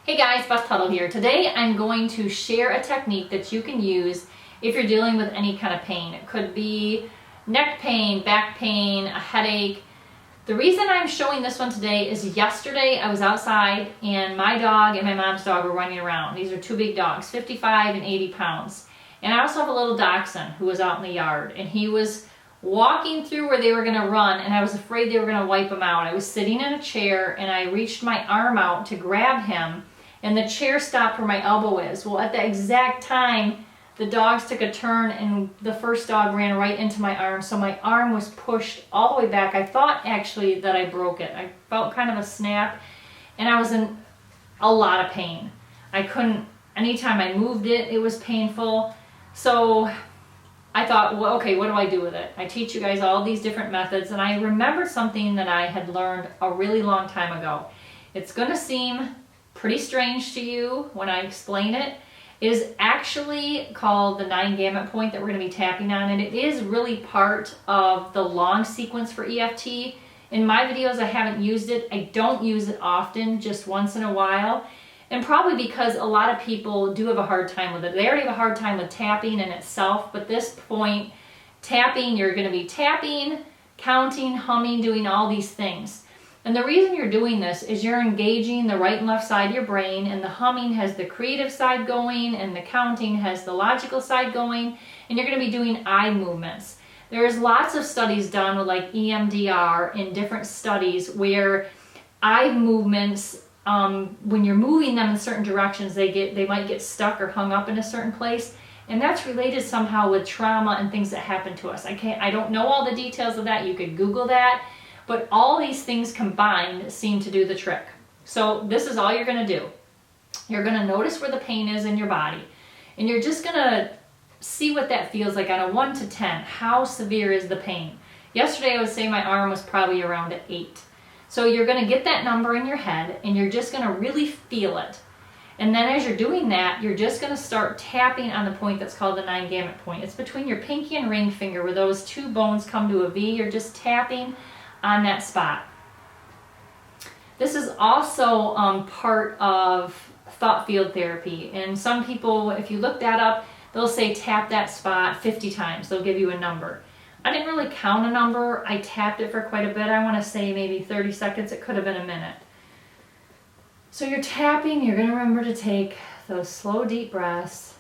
Hey guys, Beth Tuttle here. Today I'm going to share a technique that you can use if you're dealing with any kind of pain. It could be neck pain, back pain, a headache. The reason I'm showing this one today is yesterday I was outside and my dog and my mom's dog were running around. These are two big dogs, 55 and 80 pounds. And I also have a little dachshund who was out in the yard, and he was walking through where they were going to run, and I was afraid they were going to wipe him out. I was sitting in a chair and I reached my arm out to grab him, and the chair stopped where my elbow is. Well, at the exact time, the dogs took a turn and the first dog ran right into my arm, so my arm was pushed all the way back. I thought actually that I broke it. I felt kind of a snap, and I was in a lot of pain. I couldn't, anytime I moved it, it was painful. So I thought, well, okay, what do I do with it? I teach you guys all these different methods, and I remembered something that I had learned a really long time ago. It's going to seem pretty strange to you when I explain it. It is actually called the 9 gamut point that we're going to be tapping on, and it is really part of the long sequence for EFT. In my videos, I haven't used it. I don't use it often, just once in a while, and probably because a lot of people do have a hard time with it. They already have a hard time with tapping in itself, but this point, tapping, you're going to be tapping, counting, humming, doing all these things. And the reason you're doing this is you're engaging the right and left side of your brain, and the humming has the creative side going, and the counting has the logical side going, and you're going to be doing eye movements. There's lots of studies done with like EMDR in different studies where eye movements, when you're moving them in certain directions, they might get stuck or hung up in a certain place, and that's related somehow with trauma and things that happen to us. I don't know all the details of that. You could Google that. But all these things combined seem to do the trick. So this is all you're going to do. You're going to notice where the pain is in your body. And you're just going to see what that feels like on a 1 to 10. How severe is the pain? Yesterday I would say my arm was probably around an 8. So you're going to get that number in your head, and you're just going to really feel it. And then as you're doing that, you're just going to start tapping on the point that's called the 9 gamut point. It's between your pinky and ring finger where those two bones come to a V. You're just tapping on that spot. This is also part of thought field therapy, and some people, if you look that up, they'll say tap that spot 50 times. They'll give you a number. I didn't really count a number. I tapped it for quite a bit. I want to say maybe 30 seconds. It could have been a minute. So you're tapping. You're going to remember to take those slow, deep breaths,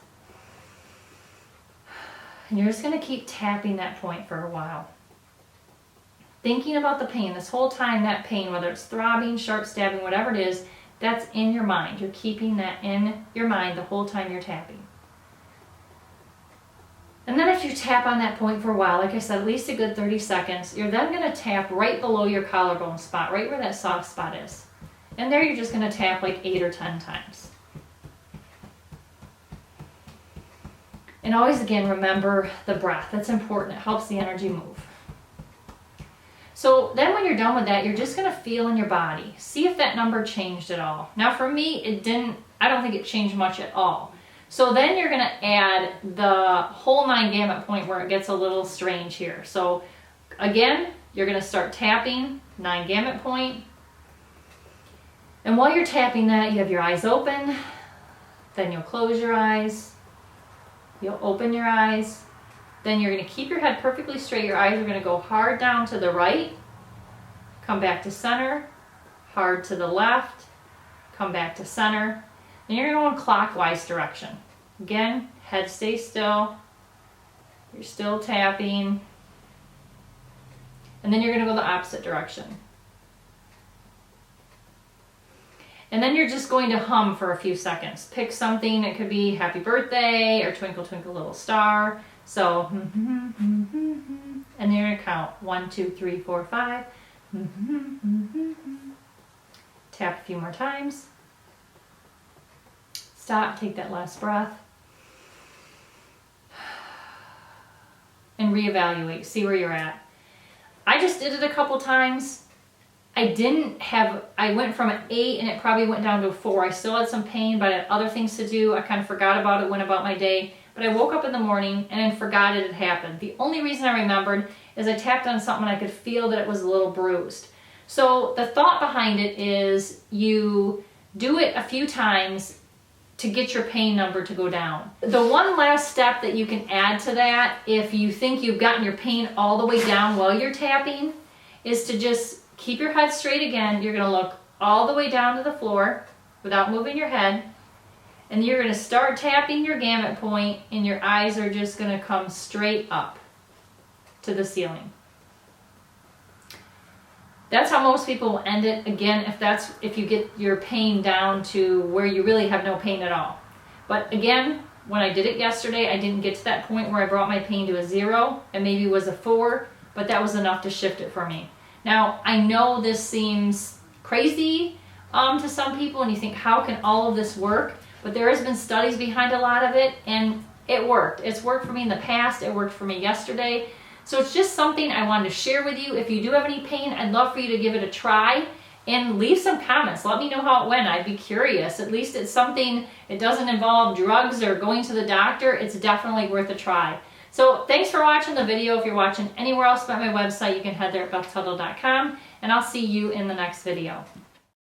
and you're just going to keep tapping that point for a while. Thinking about the pain this whole time, that pain, whether it's throbbing, sharp stabbing, whatever it is, that's in your mind. You're keeping that in your mind the whole time you're tapping. And then if you tap on that point for a while, like I said, at least a good 30 seconds, you're then going to tap right below your collarbone spot, right where that soft spot is. And there you're just going to tap like 8 or 10 times. And always, again, remember the breath. That's important. It helps the energy move. So then when you're done with that, you're just going to feel in your body. See if that number changed at all. Now for me, it didn't, I don't think it changed much at all. So then you're going to add the whole 9 gamut point where it gets a little strange here. So again, you're going to start tapping 9 gamut point. And while you're tapping that, you have your eyes open. Then you'll close your eyes. You'll open your eyes. Then you're going to keep your head perfectly straight. Your eyes are going to go hard down to the right, come back to center, hard to the left, come back to center. And you're going to go in clockwise direction. Again, head stays still. You're still tapping. And then you're going to go the opposite direction. And then you're just going to hum for a few seconds. Pick something. It could be Happy Birthday or Twinkle Twinkle Little Star. So, and then you're going to count 1, 2, 3, 4, 5. Tap a few more times. Stop, take that last breath. And reevaluate, see where you're at. I just did it a couple times. I went from an 8 and it probably went down to a 4. I still had some pain, but I had other things to do. I kind of forgot about it, went about my day. But I woke up in the morning and then forgot it had happened. The only reason I remembered is I tapped on something and I could feel that it was a little bruised. So the thought behind it is you do it a few times to get your pain number to go down. The one last step that you can add to that, if you think you've gotten your pain all the way down while you're tapping, is to just keep your head straight again. You're gonna look all the way down to the floor without moving your head, and you're gonna start tapping your gamut point, and your eyes are just gonna come straight up to the ceiling. That's how most people will end it. Again, if you get your pain down to where you really have no pain at all. But again, when I did it yesterday, I didn't get to that point where I brought my pain to a 0. It maybe was a 4, but that was enough to shift it for me. Now, I know this seems crazy to some people, and you think, how can all of this work? But there has been studies behind a lot of it, and it worked. It's worked for me in the past. It worked for me yesterday. So it's just something I wanted to share with you. If you do have any pain, I'd love for you to give it a try and leave some comments. Let me know how it went. I'd be curious. At least it's something, it doesn't involve drugs or going to the doctor. It's definitely worth a try. So thanks for watching the video. If you're watching anywhere else but my website, you can head there at bethtuttle.com, and I'll see you in the next video.